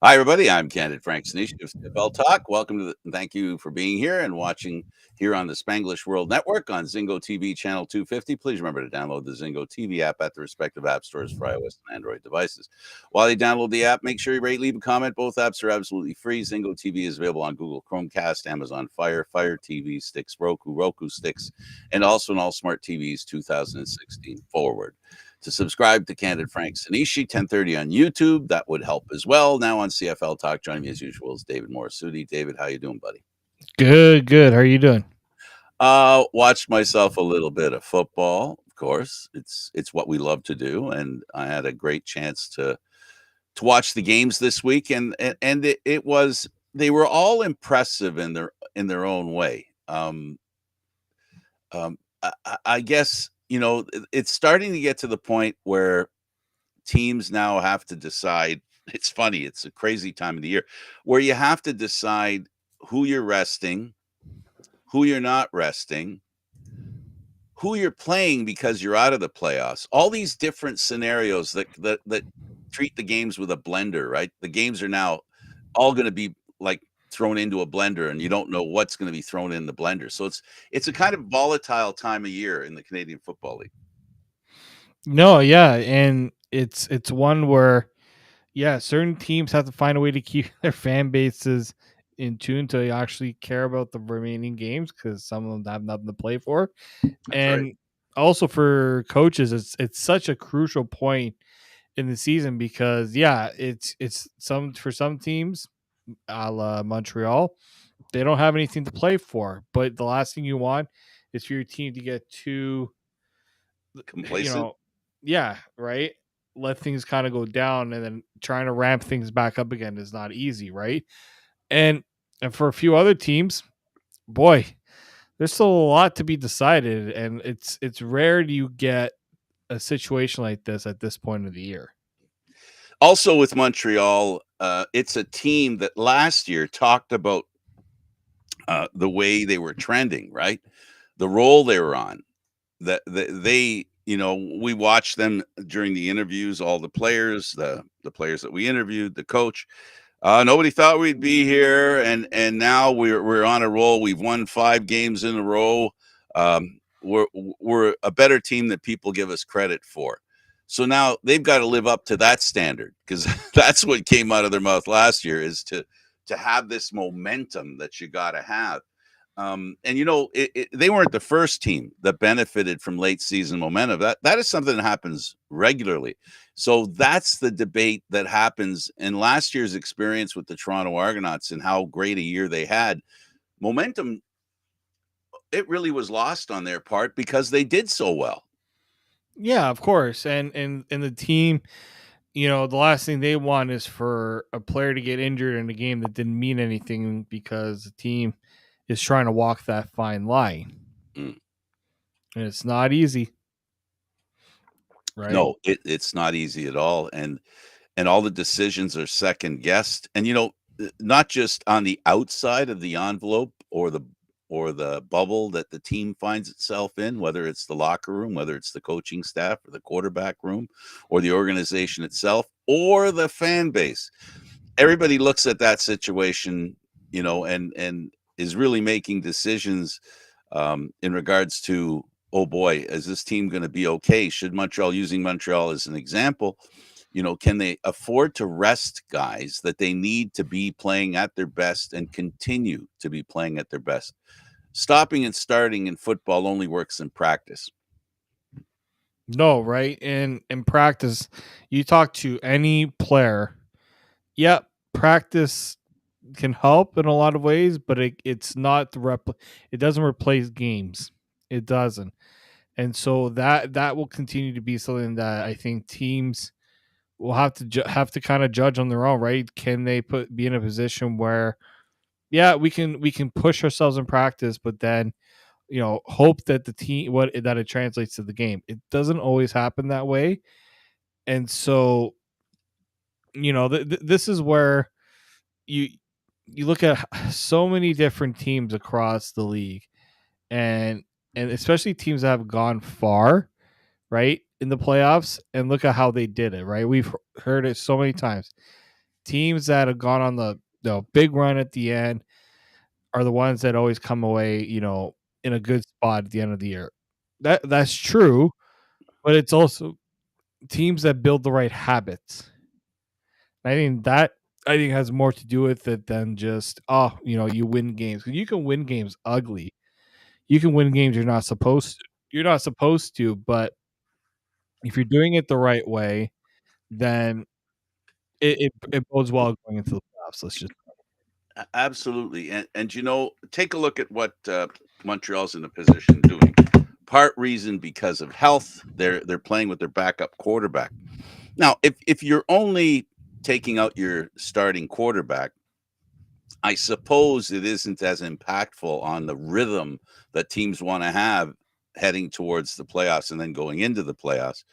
Hi, everybody. I'm Candid Frank Stanisci of CFL Talk. Welcome to thank you for being here and watching here on the Spanglish World Network on Zingo TV channel 250. Please remember to download the Zingo TV app at the respective app stores for iOS and Android devices. While you download the app, make sure you rate, leave a comment. Both apps are absolutely free. Zingo TV is available on Google Chromecast, Amazon Fire, Fire TV sticks, Roku sticks, and also on all smart TVs 2016 forward. To subscribe to Candid Frank Stanisci, 10:30 on YouTube, that would help as well. Now on CFL Talk, joining me as usual is David Morassutti. David, how you doing, buddy? Good. How are you doing? Watched myself a little bit of football, of course. It's what we love to do, and I had a great chance to watch the games this week, and it was they were all impressive in their own way. I guess it's starting to get to the point where teams now have to decide. It's funny, it's a crazy time of the year where you have to decide who you're resting, who you're not resting, who you're playing because you're out of the playoffs. All these different scenarios that treat the games with a blender, right? The games are now all going to be like thrown into a blender, and you don't know what's going to be thrown in the blender. So it's a kind of volatile time of year in the Canadian Football League. No, yeah, and it's one where certain teams have to find a way to keep their fan bases in tune to actually care about the remaining games because some of them have nothing to play for. That's right. And also for coaches, it's such a crucial point in the season because it's some teams, a la Montreal, they don't have anything to play for. But the last thing you want is for your team to get too Complacent. right. Let things kind of go down, and then trying to ramp things back up again is not easy, right? And for a few other teams, boy, there's still a lot to be decided, and it's rare you get a situation like this at this point of the year. Also with Montreal, it's a team that last year talked about the way they were trending, right? The role they were on. That they, we watched them during the interviews, all the players, the players that we interviewed, the coach. Nobody thought we'd be here, and now we're on a roll. We've won 5 games in a row. We're a better team than people give us credit for. So now they've got to live up to that standard because that's what came out of their mouth last year is to have this momentum that you got to have. And they weren't the first team that benefited from late season momentum. That is something that happens regularly. So that's the debate that happens in last year's experience with the Toronto Argonauts and how great a year they had. Momentum, it really was lost on their part because they did so well. Yeah, of course. And the team, the last thing they want is for a player to get injured in a game that didn't mean anything because the team is trying to walk that fine line. Mm. And it's not easy. Right? No, it's not easy at all. And all the decisions are second guessed. And not just on the outside of the envelope or the bubble that the team finds itself in, whether it's the locker room, whether it's the coaching staff or the quarterback room or the organization itself or the fan base. Everybody looks at that situation, and is really making decisions in regards to, oh boy, is this team going to be okay? Should Montreal, using Montreal as an example, can they afford to rest guys that they need to be playing at their best and continue to be playing at their best? Stopping and starting in football only works in practice. No, right? And in practice, you talk to any player, practice can help in a lot of ways, but it's not it doesn't replace games. It doesn't. And so that will continue to be something that I think teams will have to kind of judge on their own, right? Can they be in a position where we can push ourselves in practice, but then hope that the team that it translates to the game. It doesn't always happen that way. And so this is where you look at so many different teams across the league, and especially teams that have gone far, right, in the playoffs, and look at how they did it, right? We've heard it so many times. teams that have gone on the big run at the end are the ones that always come away, in a good spot at the end of the year. That's true, but it's also teams that build the right habits. I think has more to do with it than just you win games. 'Cause you can win games ugly. You can win games you're not supposed to. You're not supposed to, but if you're doing it the right way, then it bodes well going into the playoffs. Let's just Absolutely, and take a look at what Montreal's in a position doing. Part reason because of health, they're playing with their backup quarterback. Now, if you're only taking out your starting quarterback, I suppose it isn't as impactful on the rhythm that teams want to have heading towards the playoffs and then going into the playoffs.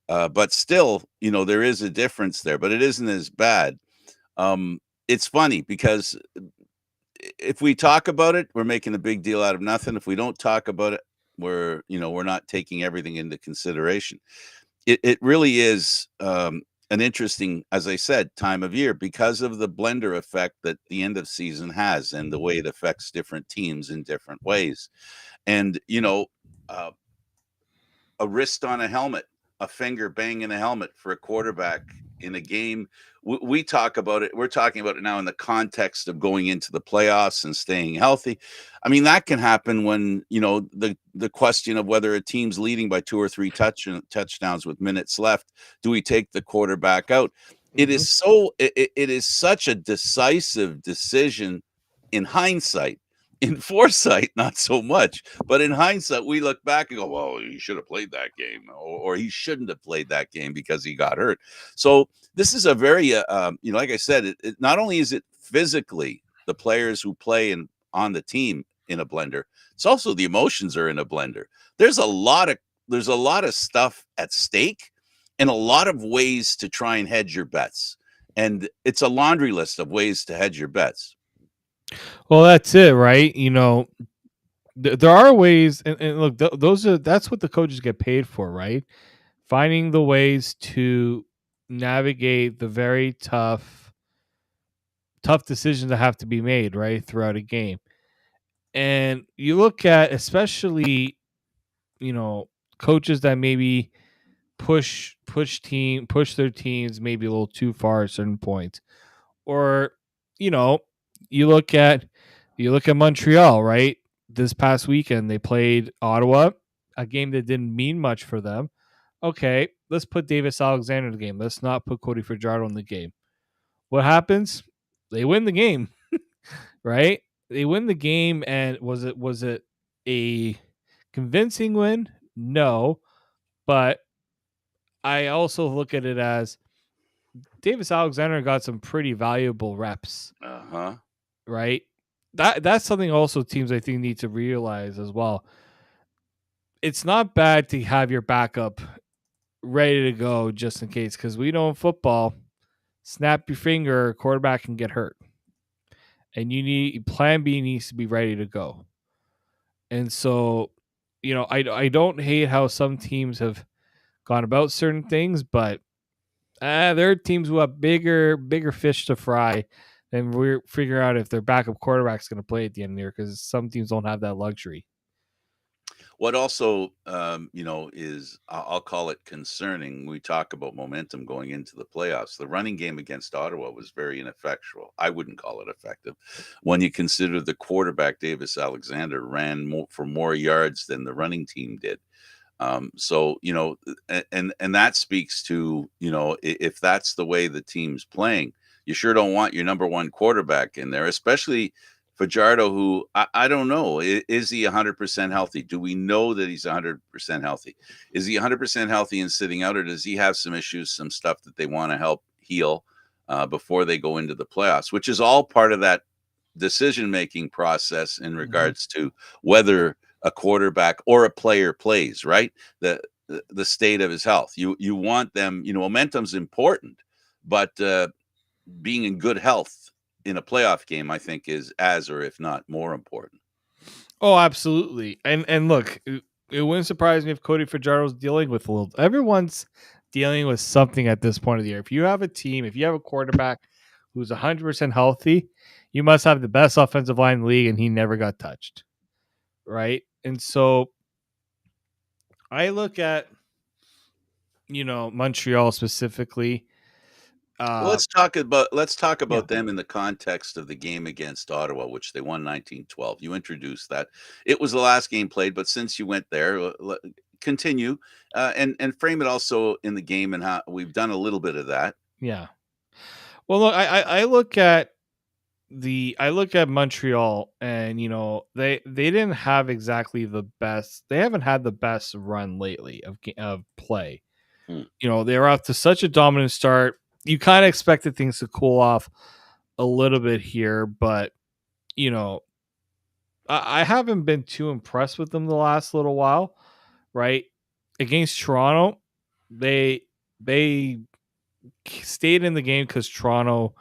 But still, there is a difference there, but it isn't as bad. It's funny because if we talk about it, we're making a big deal out of nothing. If we don't talk about it, we're not taking everything into consideration. It really is an interesting, as I said, time of year because of the blender effect that the end of season has and the way it affects different teams in different ways. And uh, a wrist on a helmet, a finger banging a helmet for a quarterback in a game. We talk about it. We're talking about it now in the context of going into the playoffs and staying healthy. I mean, that can happen when, the question of whether a team's leading by 2 or 3 touchdowns with minutes left. Do we take the quarterback out? It is such a decisive decision in hindsight. In foresight, not so much. But in hindsight, we look back and go, well, he should have played that game, or he shouldn't have played that game because he got hurt. So this is a very, like I said, it not only is it physically the players who play on the team in a blender, it's also the emotions are in a blender. There's a lot of stuff at stake and a lot of ways to try and hedge your bets. And it's a laundry list of ways to hedge your bets. Well, that's it, right? There are ways, and look, that's what the coaches get paid for, right? Finding the ways to navigate the very tough decisions that have to be made, right, throughout a game. And you look at, especially, coaches that maybe push their teams maybe a little too far at certain points, or you know, you look at Montreal, right? This past weekend they played Ottawa, a game that didn't mean much for them. Okay, let's put Davis Alexander in the game. Let's not put Cody Fajardo in the game. What happens? They win the game, right? They win the game, and was it a convincing win? No, but I also look at it as Davis Alexander got some pretty valuable reps. Uh-huh. Right? That's something also teams I think need to realize as well. It's not bad to have your backup ready to go just in case, because we know in football, snap your finger, quarterback can get hurt. And plan B needs to be ready to go. And so, I don't hate how some teams have gone about certain things, but there are teams who have bigger fish to fry, and we're figuring out if their backup quarterback's going to play at the end of the year, because some teams don't have that luxury. What also, is I'll call it concerning. We talk about momentum going into the playoffs. The running game against Ottawa was very ineffectual. I wouldn't call it effective when you consider the quarterback Davis Alexander ran for more yards than the running team did. So and that speaks to if that's the way the team's playing, you sure don't want your number one quarterback in there, especially Fajardo, who I don't know, is he 100% healthy? Do we know that he's 100% healthy? Is he 100% healthy and sitting out, or does he have some issues, some stuff that they want to help heal before they go into the playoffs? Which is all part of that decision-making process in regards to whether a quarterback or a player plays, right? The state of his health. You want them, momentum's important, but being in good health in a playoff game, I think, is as, or if not more important. Oh, absolutely. And look, it wouldn't surprise me if Cody Fajardo's dealing with everyone's dealing with something at this point of the year. If you have a team, if you have a quarterback who's 100% healthy, you must have the best offensive line in the league, and he never got touched, right? And so I look at Montreal specifically. Well, Uh, let's talk yeah, about them in the context of the game against Ottawa, which they won 19-12. You introduced that. It was the last game played, but since you went there, continue and frame it also in the game and how we've done a little bit of that. yeah. Well, look, I look at I look at Montreal, and they didn't have exactly the best. They haven't had the best run lately of play. Hmm. They were off to such a dominant start. You kind of expected things to cool off a little bit here, but you know, I haven't been too impressed with them the last little while. Right against Toronto, they stayed in the game because Toronto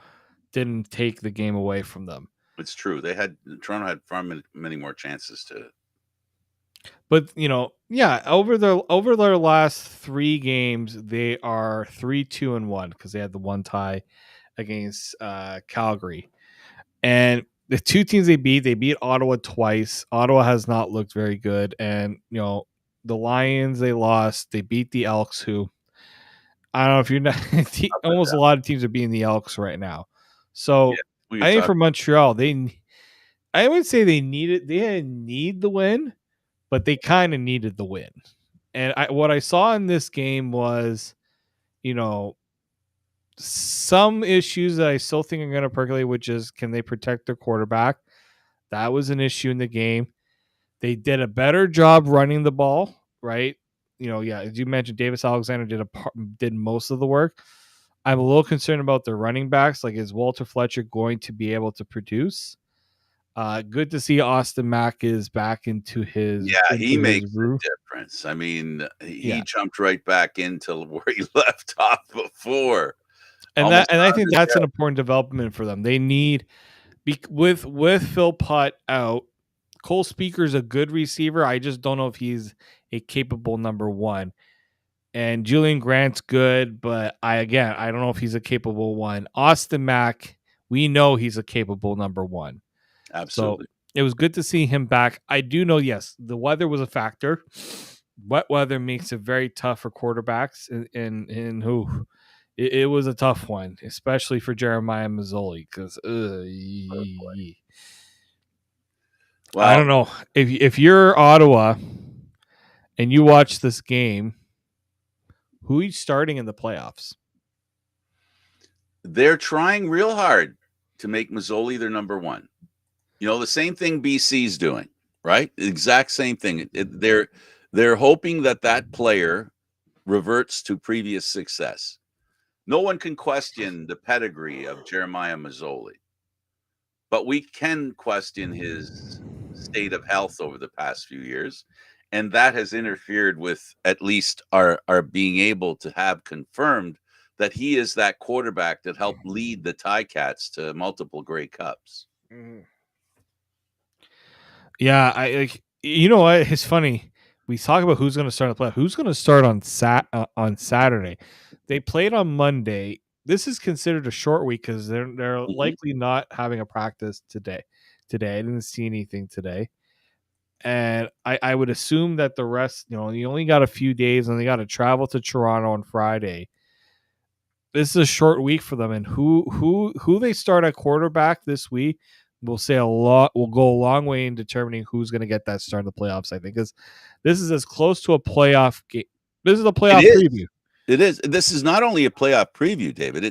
didn't take the game away from them. It's true. Toronto had far many more chances to. But yeah, over their last 3 games, they are 3-2-1 because they had the one tie against Calgary. And the two teams they beat Ottawa twice. Ottawa has not looked very good, and the Lions they lost. They beat the Elks, who I don't know if you're not. Up and Almost a down. lot of teams are beating the Elks right now. Yeah, So we could I think talk. for Montreal, I would say they didn't need the win, but they kind of needed the win. And what I saw in this game was, you know, some issues that I still think are going to percolate, which is can they protect their quarterback? That was an issue in the game. They did a better job running the ball, right? Yeah, as you mentioned, Davis Alexander did most of the work. I'm a little concerned about the running backs. Like, is Walter Fletcher going to be able to produce? Good to see Austin Mack is back Yeah, he into his makes a groove. difference. I mean, Yeah, he jumped right back into where he left off before. and Almost I out of think his that's an depth. important development for them. They need with Phil Putt out. Cole Speaker's a good receiver. I just don't know if he's a capable number one. And Julian Grant's good, but I don't know if he's a capable one. Austin Mack, we know he's a capable number one. So Absolutely. it was good to see him back. I do know, yes, the weather was a factor. Wet weather makes it very tough for quarterbacks, and who it was a tough one, especially for Jeremiah Mazzoli, because I Well, don't know if you're Ottawa and you watch this game, who are you starting in the playoffs? they're trying real hard to make Mazzoli their number one. The same thing BC's doing, right? The exact same thing. They're hoping that player reverts to previous success. No one can question the pedigree of Jeremiah Mazzoli, but we can question his state of health over the past few years, and that has interfered with at least our being able to have confirmed that he is that quarterback that helped lead the Ticats to multiple Grey Cups. Mm-hmm. Yeah, I like. You know what? It's funny. We talk about who's going to start the play. Who's going to start on Saturday? They played on Monday. This is considered a short week because they're Mhm. likely not having a practice today. I didn't see anything today, and I would assume that the rest. You only got a few days, and they got to travel to Toronto on Friday. This is a short week for them, and who they start at quarterback this week will say a lot. Will go a long way in determining who's going to get that start in the playoffs. I think because this is as close to a playoff game. This is a It playoff is. preview. It is. This is not only a playoff preview, David.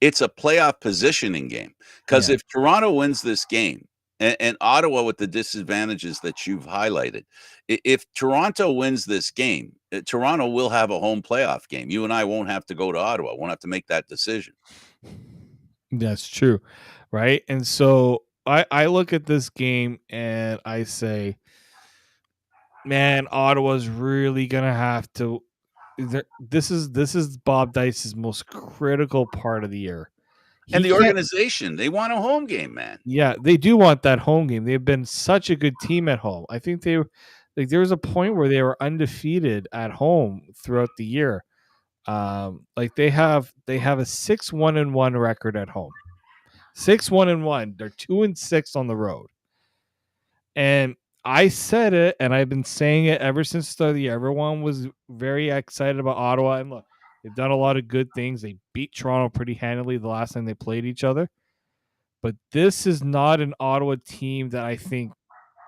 It's a playoff positioning game. Because Yeah, if Toronto wins this game and Ottawa with the disadvantages that you've highlighted, if Toronto wins this game, Toronto will have a home playoff game. You and I won't have to go to Ottawa. Won't have to make that decision. that's true, right? And so I look at this game and I say, man, Ottawa's really gonna have to. This is Bob Dice's most critical part of the year. And He the can't. organization, they want a home game, man. Yeah, they do want that home game. They've been such a good team at home. I think there was a point where they were undefeated at home throughout the year. Like they have a 6-1-1 record at home. 6-1-1. They're 2-6 on the road. And I said it, and I've been saying it ever since the start of the year. Everyone was very excited about Ottawa, and look, they've done a lot of good things. They beat Toronto pretty handily the last time they played each other. But this is not an Ottawa team that I think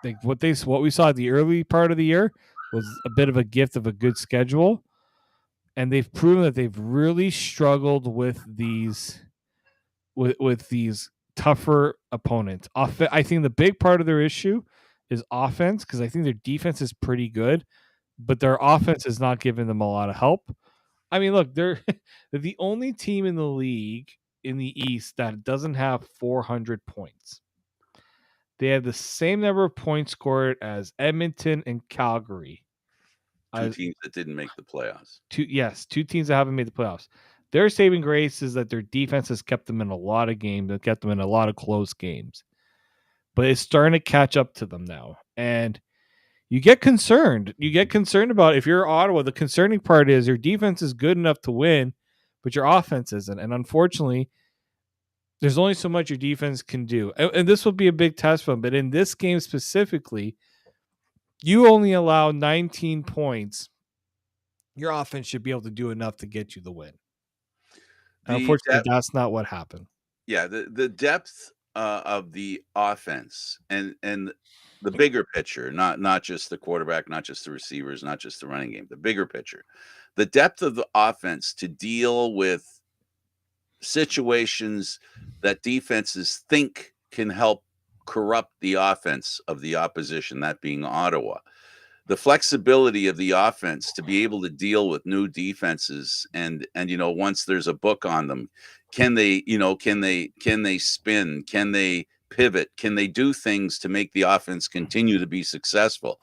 like what we saw at the early part of the year was a bit of a gift of a good schedule, and they've proven that they've really struggled with these tougher opponents. I think the big part of their issue is offense because I think their defense is pretty good, but their offense is not giving them a lot of help. I mean, look, they're the only team in the league in the East that doesn't have 400 points. They have the same number of points scored as Edmonton and Calgary. Two teams that didn't make the playoffs. Two teams that haven't made the playoffs. Their saving grace is that their defense has kept them in a lot of games and kept them in a lot of close games. But it's starting to catch up to them now. And you get concerned. You get concerned about if you're Ottawa, the concerning part is your defense is good enough to win, but your offense isn't. And unfortunately, there's only so much your defense can do. And this will be a big test for them. But in this game specifically, you only allow 19 points. Your offense should be able to do enough to get you the win. Unfortunately, that's not what happened. Yeah, the depth of the offense and the bigger picture, not just the quarterback, not just the receivers, not just the running game, the bigger picture, the depth of the offense to deal with situations that defenses think can help corrupt the offense of the opposition, that being Ottawa. The flexibility of the offense to be able to deal with new defenses and once there's a book on them, can they spin, can they pivot, can they do things to make the offense continue to be successful?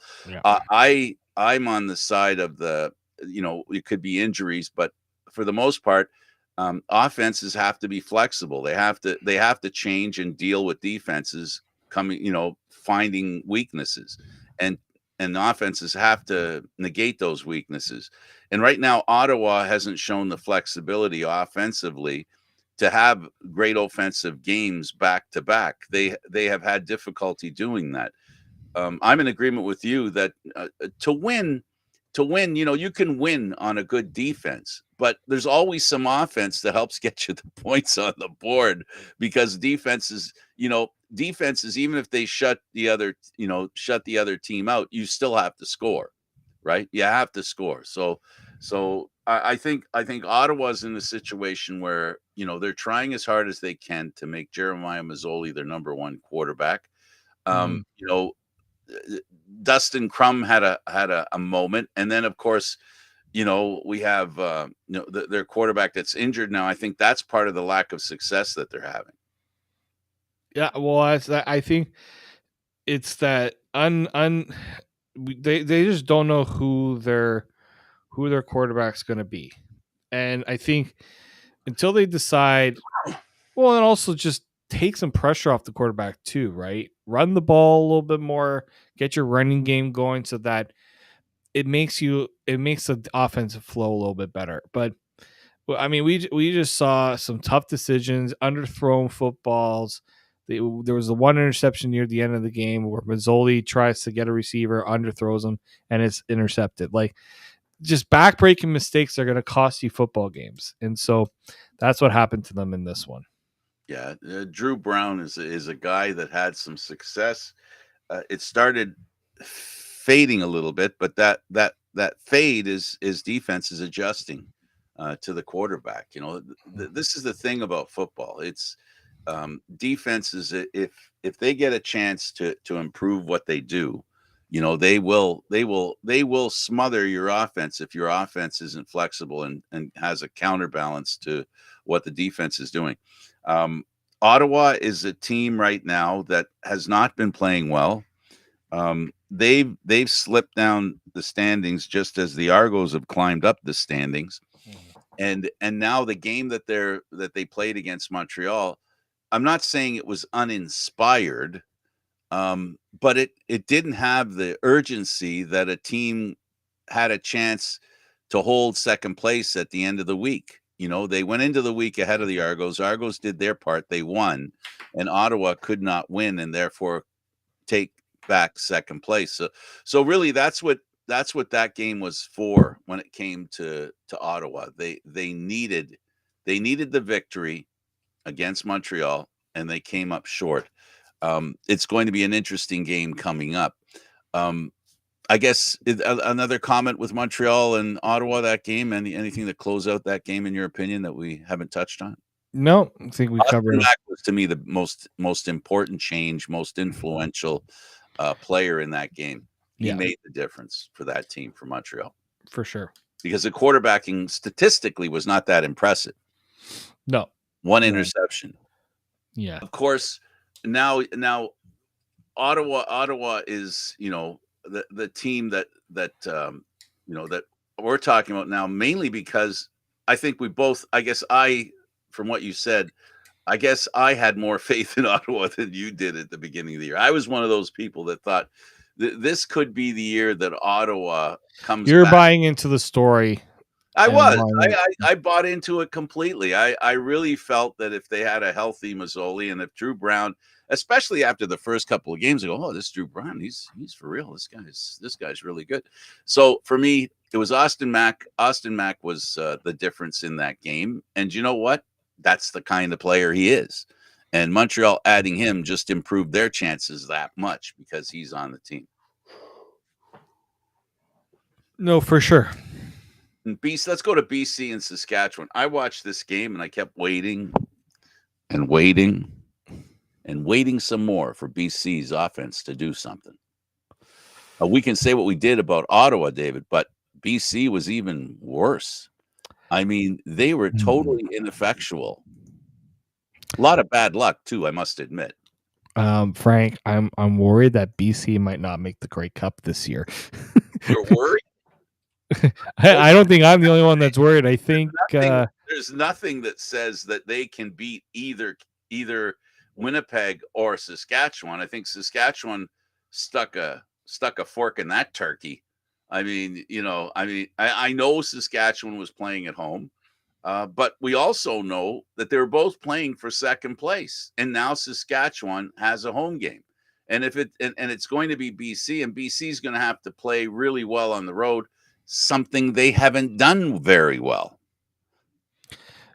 I'm on the side of it could be injuries, but for the most part, offenses have to be flexible. They have to change and deal with defenses finding weaknesses, and offenses have to negate those weaknesses. And right now, Ottawa hasn't shown the flexibility offensively to have great offensive games back to back. They have had difficulty doing that. I'm in agreement with you that to win, you can win on a good defense, but there's always some offense that helps get you the points on the board because defenses, even if they shut the other team out, you still have to score, right? You have to score. So I think Ottawa's in a situation where, they're trying as hard as they can to make Jeremiah Mazzoli their number one quarterback. Dustin Crum had a moment, and then of course, we have their quarterback that's injured now. I think that's part of the lack of success that they're having. Yeah, well, I think it's that they just don't know who their quarterback's going to be, and I think until they decide, well, and also just take some pressure off the quarterback too, right? Run the ball a little bit more, get your running game going so that it makes the offensive flow a little bit better. But I mean, we just saw some tough decisions, underthrown footballs. There was the one interception near the end of the game where Mazzoli tries to get a receiver, underthrows him, and it's intercepted. Like, just backbreaking mistakes are going to cost you football games, and so that's what happened to them in this one. Yeah, Drew Brown is a guy that had some success. It started fading a little bit, but that fade is defense is adjusting to the quarterback. This is the thing about football. It's defenses, if they get a chance to improve what they do, they will smother your offense if your offense isn't flexible and has a counterbalance to what the defense is doing. Ottawa is a team right now that has not been playing well. They've slipped down the standings just as the Argos have climbed up the standings. And now the game that they played against Montreal, I'm not saying it was uninspired, but it didn't have the urgency that a team had a chance to hold second place at the end of the week. You know, they went into the week ahead of the Argos. Argos did their part. They won, and Ottawa could not win, and therefore take back second place. So really, that's what that game was for when it came to Ottawa. They needed the victory against Montreal, and they came up short. It's going to be an interesting game coming up. I guess another comment with Montreal and Ottawa, that game. Anything to close out that game, in your opinion, that we haven't touched on? No, I think we covered it. Mack was, to me, the most important change, most influential player in that game. He made the difference for that team, for Montreal, for sure. Because the quarterbacking statistically was not that impressive. No, one interception. Yeah, of course. Now Ottawa is, you know, the team that you know, that we're talking about now, mainly because I think we both, from what you said, I guess I had more faith in Ottawa than you did at the beginning of the year. I was one of those people that thought this could be the year that Ottawa comes You're back. buying into the story. I bought into it completely. I really felt that if they had a healthy Mazzoli, and if Drew Brown, especially after the first couple of games, I go, oh, this Drew Brown, he's for real. This guy's really good. So for me, it was Austin Mack. Austin Mack was the difference in that game. And you know what? That's the kind of player he is. And Montreal adding him just improved their chances that much because he's on the team. No, for sure. And let's go to BC and Saskatchewan. I watched this game and I kept waiting and waiting and waiting some more for BC's offense to do something. We can say what we did about Ottawa, David, but BC was even worse. I mean, they were totally ineffectual. A lot of bad luck too, I must admit. Frank, I'm worried that BC might not make the Grey Cup this year. You're worried? I don't think I'm the only one that's worried. I think there's nothing that says that they can beat either Winnipeg or Saskatchewan. I think Saskatchewan stuck a fork in that turkey. I mean, I know Saskatchewan was playing at home, but we also know that they were both playing for second place, and now Saskatchewan has a home game. And if it's going to be BC, and BC is going to have to play really well on the road, something they haven't done very well.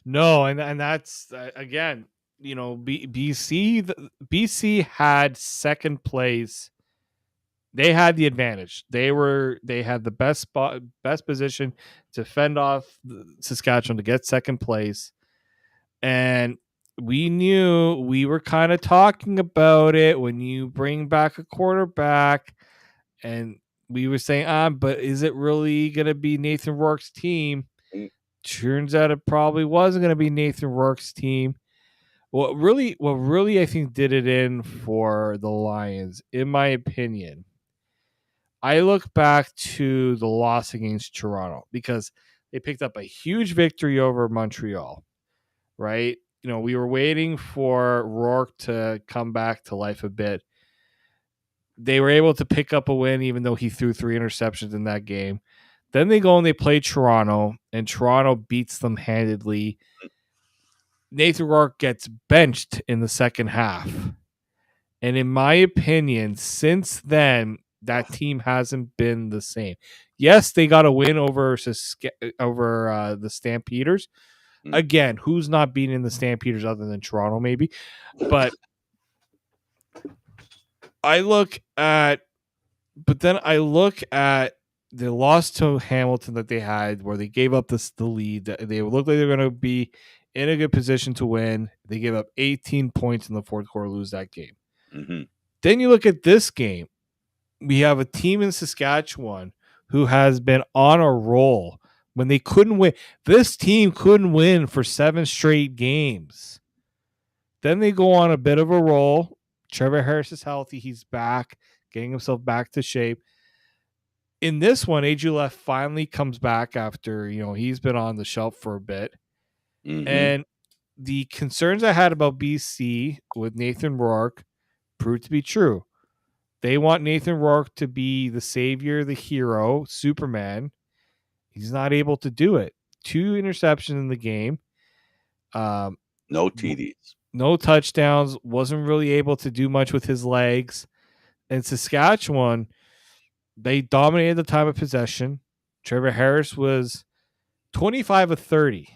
No, and that's again, BC had second place. They had the advantage. They had the best position to fend off Saskatchewan to get second place. And we knew, we were kind of talking about it when you bring back a quarterback, and we were saying, but is it really going to be Nathan Rourke's team? Turns out it probably wasn't going to be Nathan Rourke's team. What really I think did it in for the Lions, in my opinion, I look back to the loss against Toronto, because they picked up a huge victory over Montreal, right? We were waiting for Rourke to come back to life a bit. They were able to pick up a win, even though he threw 3 interceptions in that game. Then they go and they play Toronto, and Toronto beats them handedly. Nathan Rourke gets benched in the second half. And in my opinion, since then, that team hasn't been the same. Yes, they got a win over the Stampeders. Again, who's not beating the Stampeders other than Toronto, maybe? But I look at the loss to Hamilton that they had, where they gave up the lead. They looked like they were going to be in a good position to win. They gave up 18 points in the fourth quarter, lose that game. Mm-hmm. Then you look at this game. We have a team in Saskatchewan who has been on a roll when they couldn't win. This team couldn't win for 7 straight games. Then they go on a bit of a roll. Trevor Harris is healthy. He's back, getting himself back to shape. In this one, A.J. Left finally comes back after, he's been on the shelf for a bit. Mm-hmm. And the concerns I had about BC with Nathan Rourke proved to be true. They want Nathan Rourke to be the savior, the hero, Superman. He's not able to do it. 2 interceptions in the game. No TDs. No touchdowns. Wasn't really able to do much with his legs. And Saskatchewan, they dominated the time of possession. Trevor Harris was 25 of 30.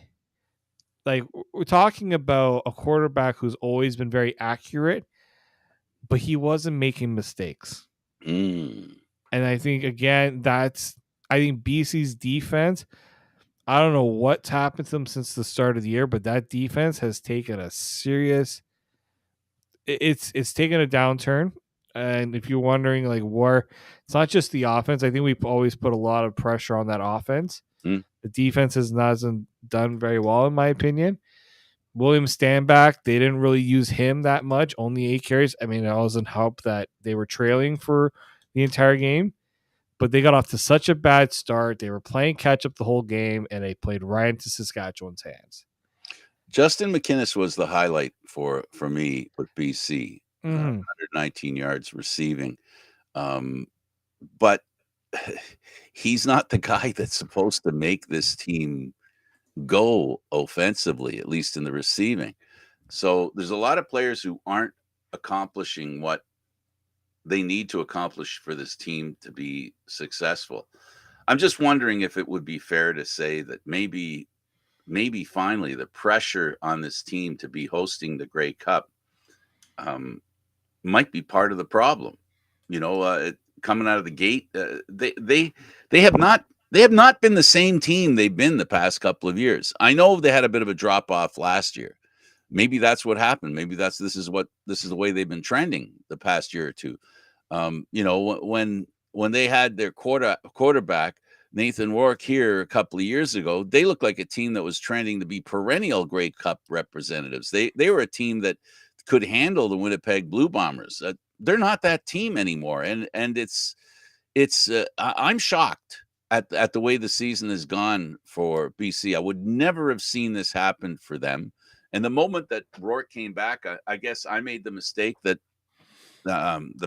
Like, we're talking about a quarterback who's always been very accurate, but he wasn't making mistakes. Mm. And I think, again, I think BC's defense, I don't know what's happened to them since the start of the year, but that defense has taken a serious, it's taken a downturn. And if you're wondering, like, where, it's not just the offense. I think we've always put a lot of pressure on that offense. Mm. The defense hasn't done very well, in my opinion. William Stanback, they didn't really use him that much, only 8 carries. I mean, it doesn't help that they were trailing for the entire game, but they got off to such a bad start. They were playing catch up the whole game, and they played right into Saskatchewan's hands. Justin McInnes was the highlight for me with BC. 119 yards receiving. But he's not the guy that's supposed to make this team go offensively, at least in the receiving. So there's a lot of players who aren't accomplishing what they need to accomplish for this team to be successful. I'm just wondering if it would be fair to say that maybe finally the pressure on this team to be hosting the Grey Cup might be part of the problem. Coming out of the gate, they have not been the same team they've been the past couple of years. I know they had a bit of a drop off last year. Maybe that's what happened. Maybe this is the way they've been trending the past year or two. When they had their quarterback Nathan Rourke here a couple of years ago, they looked like a team that was trending to be perennial Grey Cup representatives. They were a team that could handle the Winnipeg Blue Bombers. They're not that team anymore, and I'm shocked at the way the season has gone for BC. I would never have seen this happen for them. And the moment that Rourke came back, I guess I made the mistake that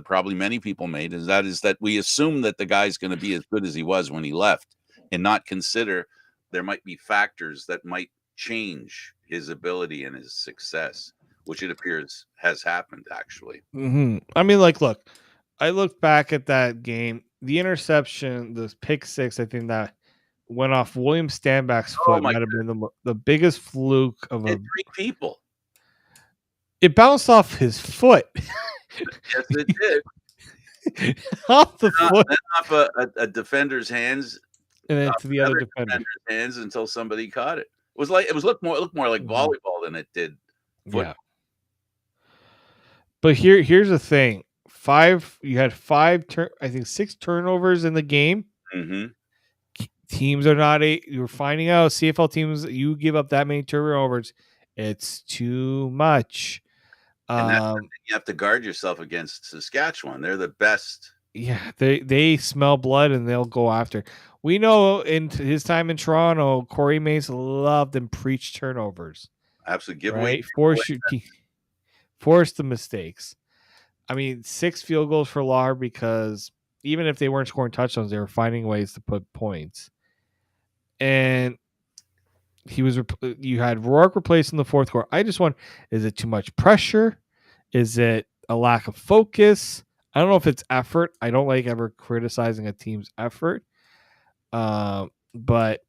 probably many people made, is that we assume that the guy's going to be as good as he was when he left, and not consider there might be factors that might change his ability and his success, which it appears has happened actually. Mm-hmm. I mean, like, look, I look back at that game, the interception, the pick six, I think that went off William Stanback's foot might have been the biggest fluke of three people. It bounced off his foot. Yes, it did. Off the foot. Then off a defender's hands, and then to the other defender's hands until somebody caught it. It looked more like volleyball than it did football. Yeah. But here's the thing: you had 6 turnovers in the game. Mm-hmm. Teams are not you're finding out CFL teams, you give up that many turnovers, it's too much. And you have to guard yourself against Saskatchewan. They're the best. Yeah, they smell blood and they'll go after. We know in his time in Toronto, Corey Mace loved and preached turnovers. Absolutely, give right? away. Force the mistakes. I mean, 6 field goals for Lahr, because even if they weren't scoring touchdowns, they were finding ways to put points. And you had Rourke replaced in the fourth quarter. I just wonder, is it too much pressure? Is it a lack of focus? I don't know if it's effort. I don't like ever criticizing a team's effort. But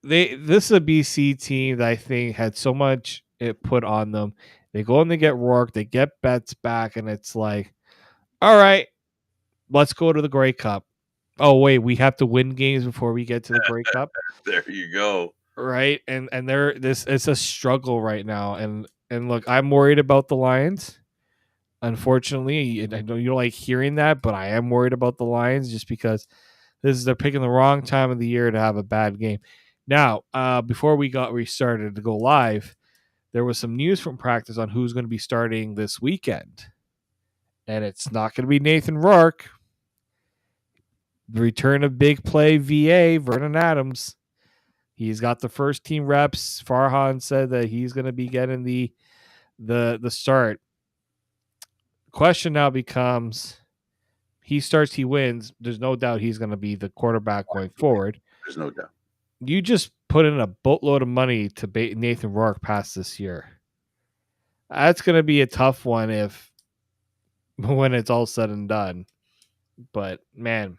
this is a BC team that I think had so much it put on them. They go and they get Rourke, they get Betts back, and it's like, all right, let's go to the Grey Cup. Oh wait, we have to win games before we get to the Grey Cup. There you go. Right, and it's a struggle right now. And look, I'm worried about the Lions. Unfortunately, I know you don't like hearing that, but I am worried about the Lions just because they're picking the wrong time of the year to have a bad game. Now, before we started to go live, there was some news from practice on who's going to be starting this weekend. And it's not going to be Nathan Rourke. The return of big play VA, Vernon Adams. He's got the first team reps. Farhan said that he's going to be getting the start. Question now becomes, he starts, he wins. There's no doubt he's going to be the quarterback going forward. There's no doubt. You just put in a boatload of money to bait Nathan Rourke past this year. That's going to be a tough one when it's all said and done. But man,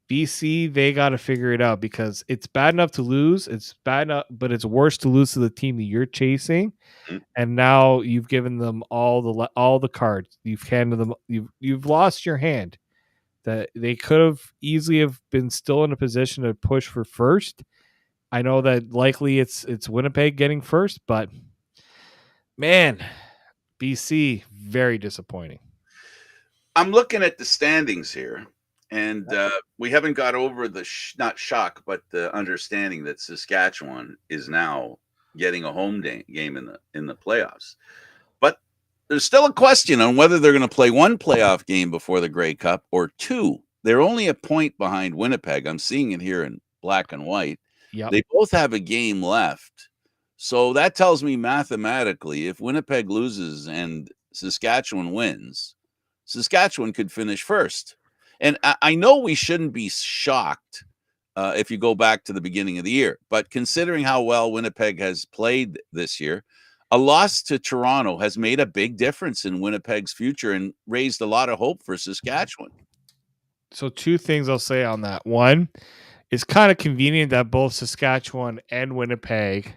BC, they got to figure it out because it's bad enough to lose. It's bad enough, but it's worse to lose to the team that you're chasing. Mm-hmm. And now you've given them all the cards. You've handed them. You've lost your hand. That they could have easily have been still in a position to push for first. I know that likely it's Winnipeg getting first, but man, BC, very disappointing. I'm looking at the standings here, and we haven't got over the not shock, but the understanding that Saskatchewan is now getting a home game in the playoffs. But there's still a question on whether they're going to play one playoff game before the Grey Cup or two. They're only a point behind Winnipeg. I'm seeing it here in black and white. Yep. They both have a game left. So that tells me mathematically, if Winnipeg loses and Saskatchewan wins, Saskatchewan could finish first. And I know we shouldn't be shocked if you go back to the beginning of the year. But considering how well Winnipeg has played this year, a loss to Toronto has made a big difference in Winnipeg's future and raised a lot of hope for Saskatchewan. So two things I'll say on that. One, it's kind of convenient that both Saskatchewan and Winnipeg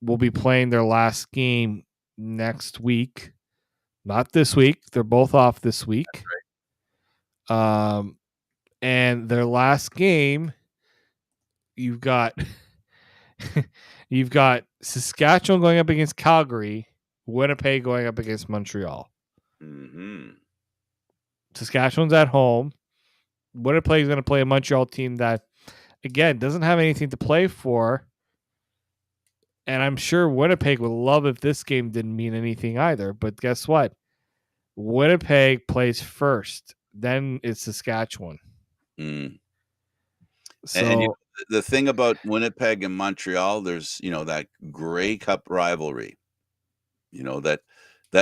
will be playing their last game next week. Not this week. They're both off this week. That's right. And their last game, you've got Saskatchewan going up against Calgary, Winnipeg going up against Montreal. Mm-hmm. Saskatchewan's at home. Winnipeg is going to play a Montreal team that, again, doesn't have anything to play for. And I'm sure Winnipeg would love if this game didn't mean anything either. But guess what? Winnipeg plays first. Then it's Saskatchewan. Mm. So and the thing about Winnipeg and Montreal, there's, that Grey Cup rivalry, that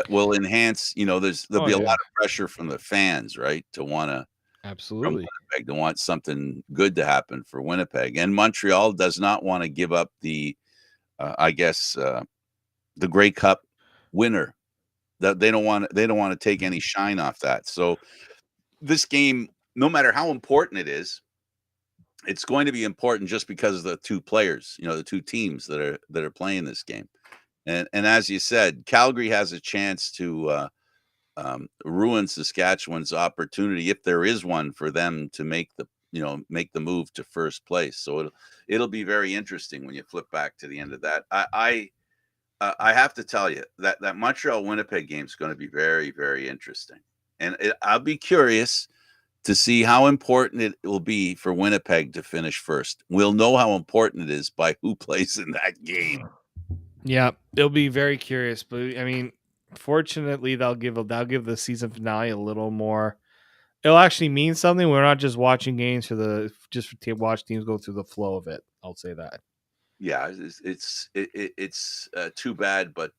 will enhance, there'll be a lot of pressure from the fans, right? To want to, absolutely, Winnipeg, to want something good to happen for Winnipeg. And Montreal does not want to give up the, the Grey Cup winner. That they don't want to take any shine off that. So this game, no matter how important it is, it's going to be important just because of the two players, the two teams that are playing this game. And as you said, Calgary has a chance to ruin Saskatchewan's opportunity, if there is one, for them to make the move to first place. So it'll be very interesting when you flip back to the end of that. I have to tell you that Montreal Winnipeg game is going to be very, very interesting, and I'll be curious to see how important it will be for Winnipeg to finish first. We'll know how important it is by who plays in that game. Yeah, it'll be very curious, but I mean, fortunately, they'll give the season finale a little more. It'll actually mean something. We're not just watching games to watch teams go through the flow of it. I'll say that. Yeah, it's too bad, but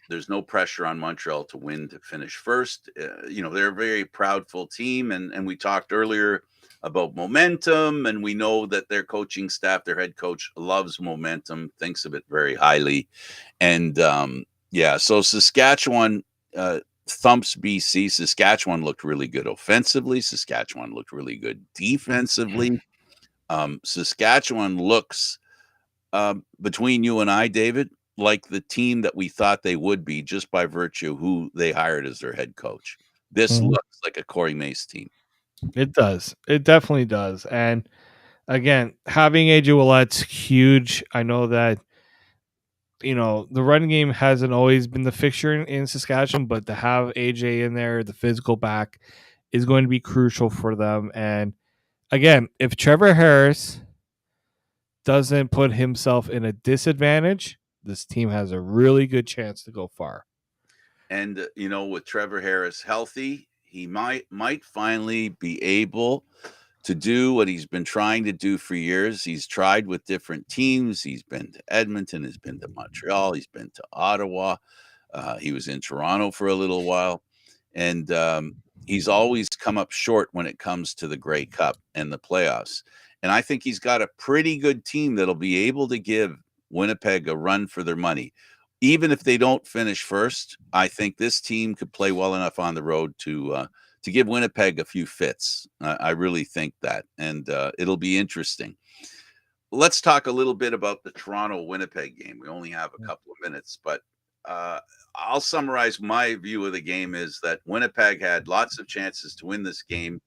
there's no pressure on Montreal to win to finish first. They're a very proudful team, and we talked earlier about momentum, and we know that their coaching staff, their head coach, loves momentum, thinks of it very highly, and so Saskatchewan thumps BC. Saskatchewan looked really good offensively. Saskatchewan looked really good defensively. Saskatchewan looks. Between you and I, David, like the team that we thought they would be, just by virtue of who they hired as their head coach. This looks like a Corey Mace team. It does. It definitely does. And again, having AJ Ouellette's huge. I know that the running game hasn't always been the fixture in Saskatchewan, but to have AJ in there, the physical back, is going to be crucial for them. And again, if Trevor Harris doesn't put himself in a disadvantage, this team has a really good chance to go far. And with Trevor Harris healthy, he might finally be able to do what he's been trying to do for years. He's tried with different teams. He's been to Edmonton, he's been to Montreal, he's been to Ottawa. He was in Toronto for a little while. And he's always come up short when it comes to the Grey Cup and the playoffs. And I think he's got a pretty good team that'll be able to give Winnipeg a run for their money. Even if they don't finish first, I think this team could play well enough on the road to give Winnipeg a few fits. I really think that, and it'll be interesting. Let's talk a little bit about the Toronto-Winnipeg game. We only have a couple of minutes, but I'll summarize my view of the game is that Winnipeg had lots of chances to win this game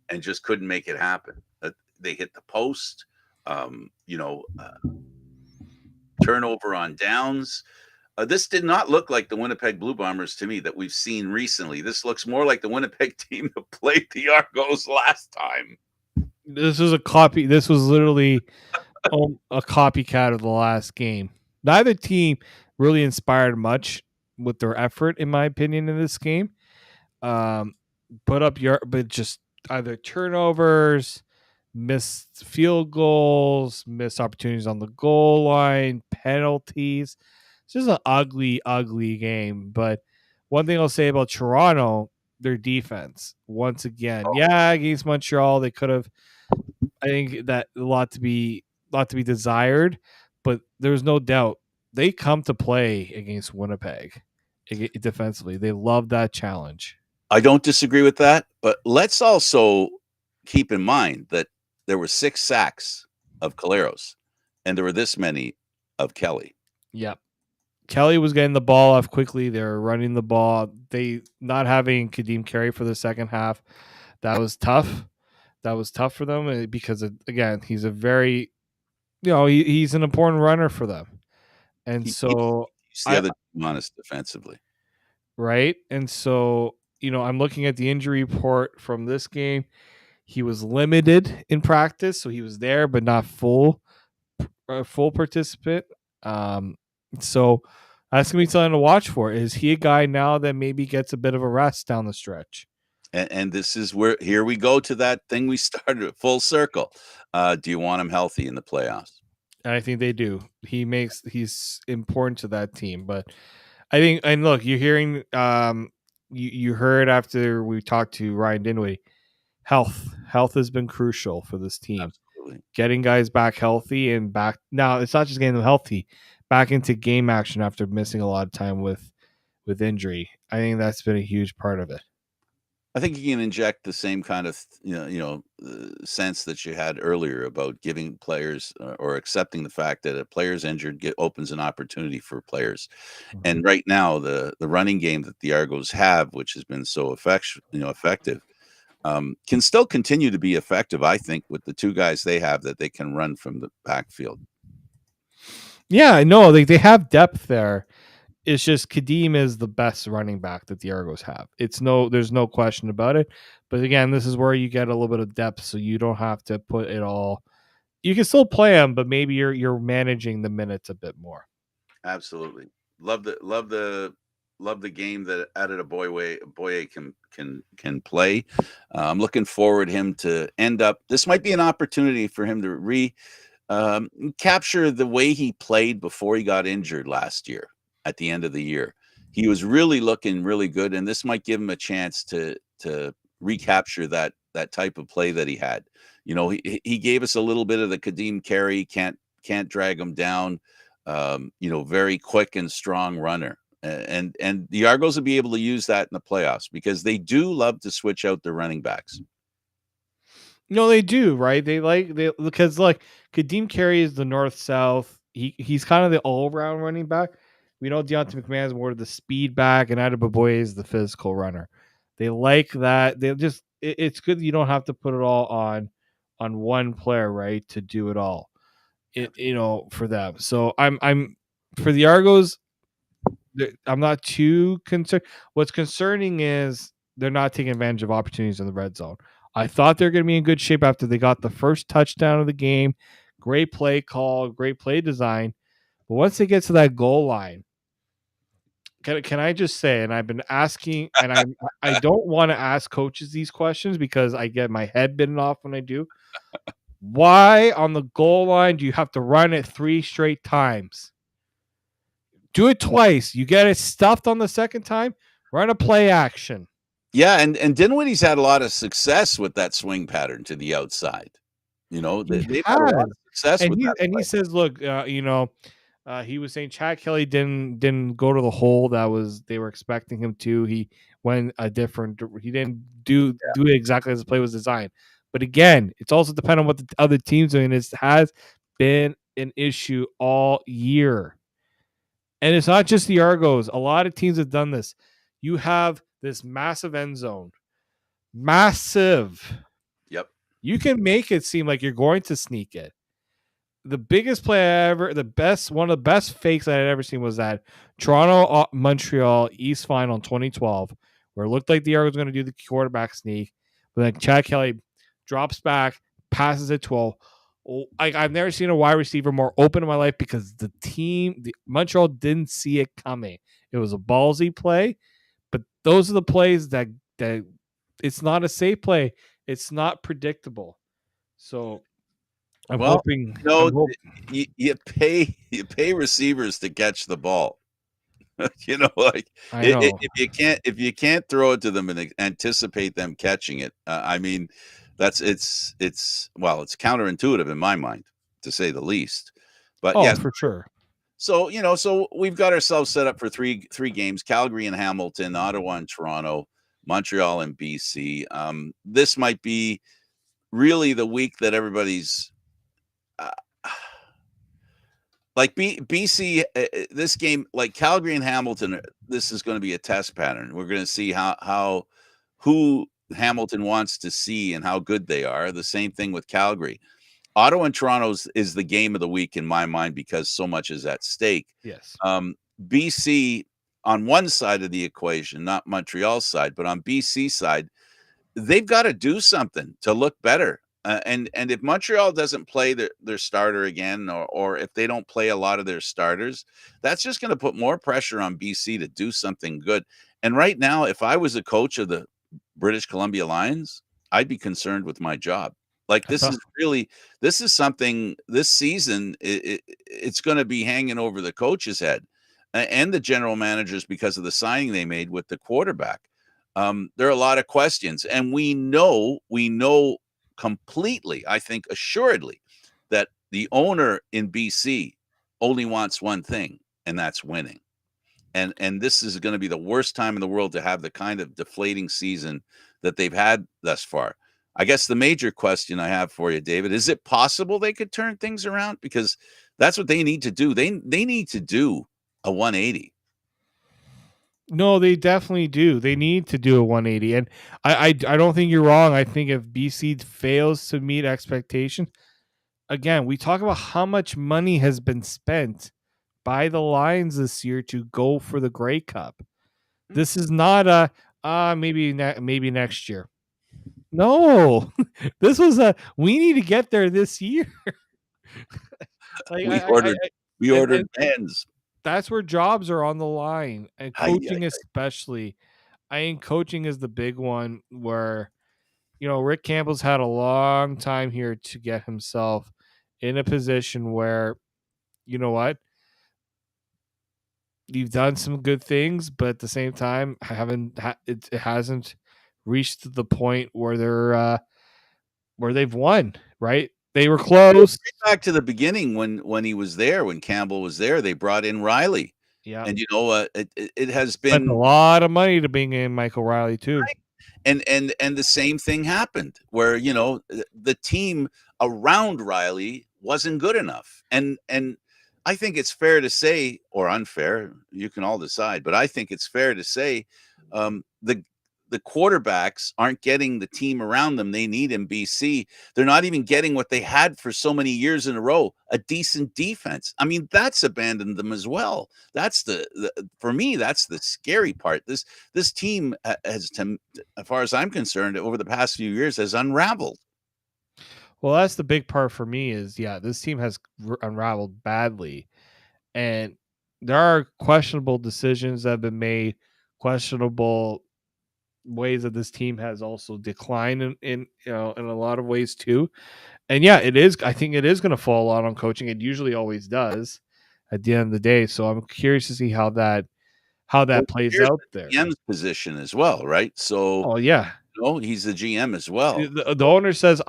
and just couldn't make it happen. They hit the post, turnover on downs. This did not look like the Winnipeg Blue Bombers to me that we've seen recently. This looks more like the Winnipeg team that played the Argos last time. This was a copy. This was literally a copycat of the last game. Neither team really inspired much with their effort, in my opinion, in this game. But just either turnovers, missed field goals, missed opportunities on the goal line, penalties. It's just an ugly, ugly game. But one thing I'll say about Toronto, their defense, once again, against Montreal, they could have. I think that a lot to be desired, but there's no doubt they come to play against Winnipeg defensively. They love that challenge. I don't disagree with that, but let's also keep in mind that there were 6 sacks of Caleros, and there were this many of Kelly. Yep. Kelly was getting the ball off quickly. They were running the ball. They not having Kadeem Carey for the second half. That was tough. That was tough for them because, again, he's a very, he's an important runner for them. And He's so the other team honest defensively. Right. And so, I'm looking at the injury report from this game. He was limited in practice, so he was there, but not full participant. So that's going to be something to watch for. Is he a guy now that maybe gets a bit of a rest down the stretch? And this is where, here we go to that thing we started, full circle. Do you want him healthy in the playoffs? And I think they do. He's important to that team. But I think, and look, you're hearing, you heard after we talked to Ryan Dinwiddie, health has been crucial for this team. Absolutely. Getting guys back healthy and back. Now, it's not just getting them healthy, back into game action after missing a lot of time with injury. I think that's been a huge part of it. I think you can inject the same kind of sense that you had earlier about giving players or accepting the fact that a player's injured opens an opportunity for players. Mm-hmm. And right now, the running game that the Argos have, which has been so effective, can still continue to be effective. I think with the 2 guys they have that they can run from the backfield. Yeah, I know they have depth there. It's just Kadeem is the best running back that the Argos have. There's no question about it. But again, this is where you get a little bit of depth, so you don't have to put it all. You can still play them, but maybe you're managing the minutes a bit more. Absolutely, love the game that Boye can play. I'm looking forward him to end up. This might be an opportunity for him to capture the way he played before he got injured last year. At the end of the year, he was really looking really good, and this might give him a chance to recapture that type of play that he had. He gave us a little bit of the Kadeem Carey, can't drag him down. Very quick and strong runner, and the Argos will be able to use that in the playoffs because they do love to switch out their running backs. No, they do, right? Because Kadeem Carey is the north-south. He's kind of the all-around running back. We know Deontay McMahon is more of the speed back, and Adebaboye is the physical runner. They like that. It's good that you don't have to put it all on one player, right, to do it all. For them. So I'm for the Argos. I'm not too concerned. What's concerning is they're not taking advantage of opportunities in the red zone. I thought they're going to be in good shape after they got the first touchdown of the game. Great play call, great play design. But once they get to that goal line, can I just say, and I've been asking, and I don't want to ask coaches these questions because I get my head bitten off when I do. Why on the goal line do you have to run it 3 straight times? Do it twice. You get it stuffed on the second time, run a play action. Yeah, and Dinwiddie's had a lot of success with that swing pattern to the outside. You know, He they've had a lot has, of success and with that he play. says, look, he was saying Chad Kelly didn't go to the hole that was they were expecting him to. He went a different. He didn't do it exactly as the play was designed. But again, it's also dependent on what the other teams doing. It has been an issue all year, and it's not just the Argos. A lot of teams have done this. You have this massive end zone, massive. Yep. You can make it seem like you're going to sneak it. The biggest play I ever, one of the best fakes I had ever seen was that Toronto Montreal East final in 2012, where it looked like the Argos was going to do the quarterback sneak, but then Chad Kelly drops back, passes it 12. I've never seen a wide receiver more open in my life because the Montreal didn't see it coming. It was a ballsy play, but those are the plays that it's not a safe play. It's not predictable. So I'm hoping. You pay receivers to catch the ball. You know, like I know. if you can't throw it to them and anticipate them catching it, I mean, it's counterintuitive in my mind, to say the least. But yeah, for sure. So so we've got ourselves set up for three games: Calgary and Hamilton, Ottawa and Toronto, Montreal and BC. This might be really the week that everybody's. Like BC, this game, like Calgary and Hamilton, this is going to be a test pattern. We're going to see who Hamilton wants to see and how good they are. The same thing with Calgary. Ottawa and Toronto is the game of the week in my mind because so much is at stake. Yes. BC on one side of the equation, not Montreal's side, but on BC side, they've got to do something to look better. And if Montreal doesn't play their starter again, or if they don't play a lot of their starters, that's just going to put more pressure on BC to do something good. And right now, if I was a coach of the British Columbia Lions, I'd be concerned with my job. Like this is something this season. It's going to be hanging over the coach's head and the general managers because of the signing they made with the quarterback. There are a lot of questions, and we know completely, I think assuredly, that the owner in BC only wants one thing, and that's winning. And this is going to be the worst time in the world to have the kind of deflating season that they've had thus far. I guess the major question I have for you, David, is it possible they could turn things around? Because that's what they need to do. They need to do a 180. No, they definitely do. They need to do a 180. And I don't think you're wrong. I think if BC fails to meet expectations, again, we talk about how much money has been spent by the Lions this year to go for the Grey Cup. This is not maybe next year. No, this was we need to get there this year. Like, we ordered pens. That's where jobs are on the line, and coaching especially. I think coaching is the big one where, Rick Campbell's had a long time here to get himself in a position where, you know what, you've done some good things, but at the same time, it hasn't reached the point where they've won. Right? They were close. Back to the beginning when he was there, when Campbell was there, they brought in Riley. Yeah, and it has been spent a lot of money to bring in Michael Riley too. Right. And the same thing happened where the team around Riley wasn't good enough. And I think it's fair to say, or unfair, you can all decide, but I think it's fair to say the quarterbacks aren't getting the team around them they need in BC. They're not even getting what they had for so many years in a row, a decent defense. I mean, that's abandoned them as well. That's for me, that's the scary part. This team has, as far as I'm concerned, over the past few years has unraveled. Well, that's the big part for me is, this team has unraveled badly. And there are questionable decisions that have been made, questionable ways that this team has also declined in a lot of ways too. And it is. I think it is going to fall a lot on coaching. It usually always does at the end of the day. So I'm curious to see how how that Well, plays here's out the there. GM's position as well, right? So, Oh yeah, he's the GM as well. the owner says,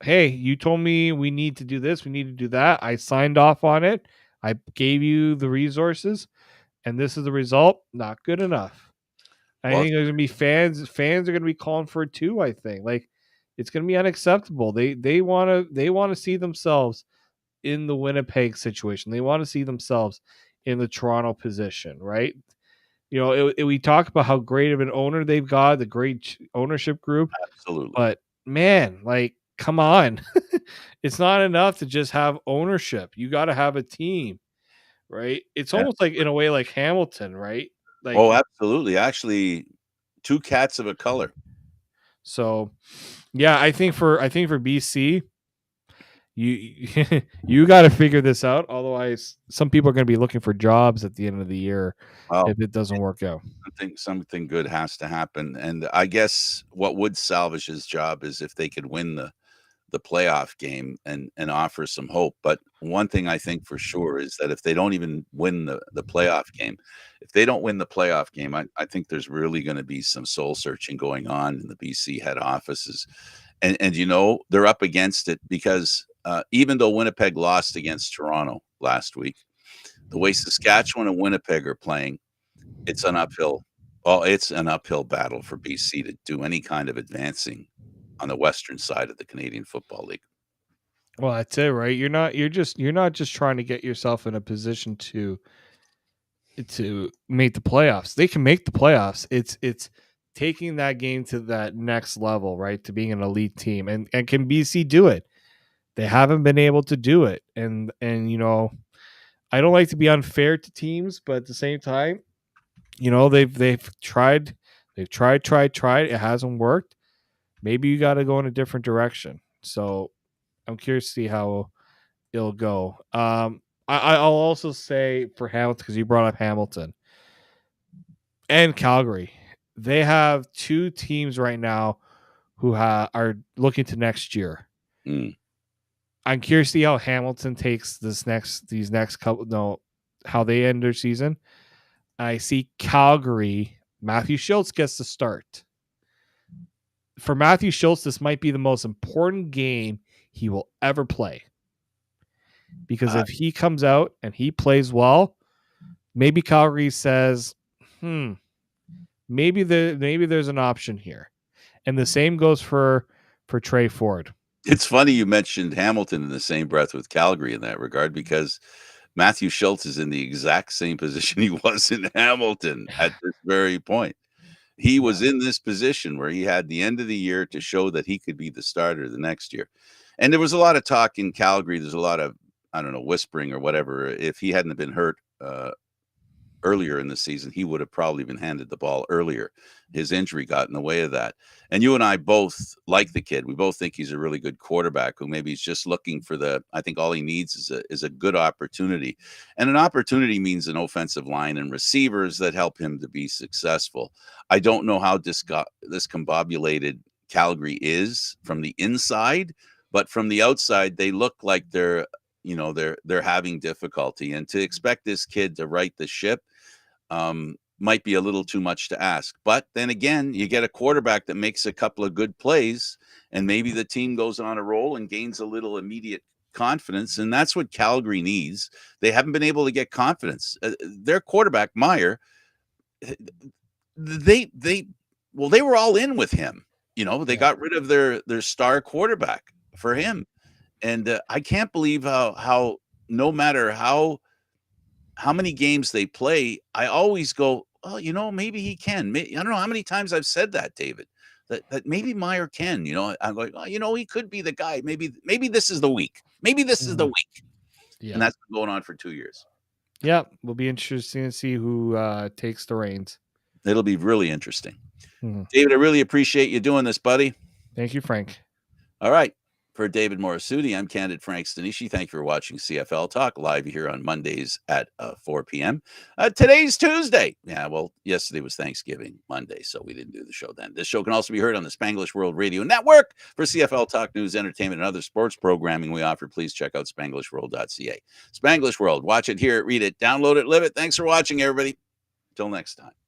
hey, you told me we need to do this, we need to do that. I signed off on it. I gave you the resources, and this is the result. Not good enough. I Well, think there's gonna be fans. Fans are gonna be calling for it too. I think it's gonna be unacceptable. They wanna see themselves in the Winnipeg situation. They want to see themselves in the Toronto position, right? We talk about how great of an owner they've got, the great ownership group, absolutely. but man, come on. It's not enough to just have ownership. You got to have a team, right? It's Yeah. almost like in a way like Hamilton, right? Oh, absolutely. Actually, two cats of a color. So yeah, I think for BC, you you got to figure this out. Otherwise, some people are going to be looking for jobs at the end of the year Well, if it doesn't work out. I think something good has to happen, and I guess what would salvage his job is if they could win the playoff game and offer some hope. But one thing I think for sure is that if they don't even win the playoff game, if they don't win the playoff game, I think there's really going to be some soul searching going on in the BC head offices. And they're up against it because even though Winnipeg lost against Toronto last week, the way Saskatchewan and Winnipeg are playing, it's an uphill. Well, it's an uphill battle for BC to do any kind of advancing on the western side of the Canadian Football League. Well, that's it, right? You're not just trying to get yourself in a position to make the playoffs. They can make the playoffs. It's taking that game to that next level, right? To being an elite team. And can BC do it? They haven't been able to do it. And I don't like to be unfair to teams, but at the same time, they've tried. They've tried. It hasn't worked. Maybe you got to go in a different direction. So I'm curious to see how it'll go. I'll also say for Hamilton, because you brought up Hamilton and Calgary, they have two teams right now who are looking to next year. Mm. I'm curious to see how Hamilton takes these next couple. No, how they end their season. I see Calgary. Matthew Schultz gets the start. For Matthew Schultz, this might be the most important game he will ever play. Because if he comes out and he plays well, maybe Calgary says, maybe there's an option here. And the same goes for Trey Ford. It's funny you mentioned Hamilton in the same breath with Calgary in that regard, because Matthew Schultz is in the exact same position he was in Hamilton at this very point. He was in this position where he had the end of the year to show that he could be the starter the next year. And there was a lot of talk in Calgary. There's a lot of, I don't know, whispering or whatever. If he hadn't been hurt earlier in the season, he would have probably been handed the ball earlier. His injury got in the way of that. And you and I both like the kid. We both think he's a really good quarterback who maybe he's just looking for I think all he needs is a good opportunity. And an opportunity means an offensive line and receivers that help him to be successful. I don't know how discombobulated Calgary is from the inside, but from the outside, they look like they're having difficulty. And to expect this kid to right the ship might be a little too much to ask. But then again, you get a quarterback that makes a couple of good plays, and maybe the team goes on a roll and gains a little immediate confidence. And that's what Calgary needs. They haven't been able to get confidence. Their quarterback, Meyer, they were all in with him. They got rid of their star quarterback for him. And I can't believe how no matter how many games they play, I always go, oh, maybe he can. I don't know how many times I've said that, David, that maybe Meyer can. I'm like, oh, he could be the guy. Maybe this is the week. Maybe this is the week. Yeah. And that's been going on for 2 years. Yeah, will be interesting to see who takes the reins. It'll be really interesting. David, I really appreciate you doing this, buddy. Thank you, Frank. All right. For David Morassutti, I'm Candid Frank Stanisci. Thank you for watching CFL Talk live here on Mondays at 4 p.m. Today's Tuesday. Yeah, well, yesterday was Thanksgiving Monday, so we didn't do the show then. This show can also be heard on the Spanglish World Radio Network. For CFL Talk news, entertainment, and other sports programming we offer, please check out SpanglishWorld.ca. Spanglish World. Watch it, hear it, read it, download it, live it. Thanks for watching, everybody. Till next time.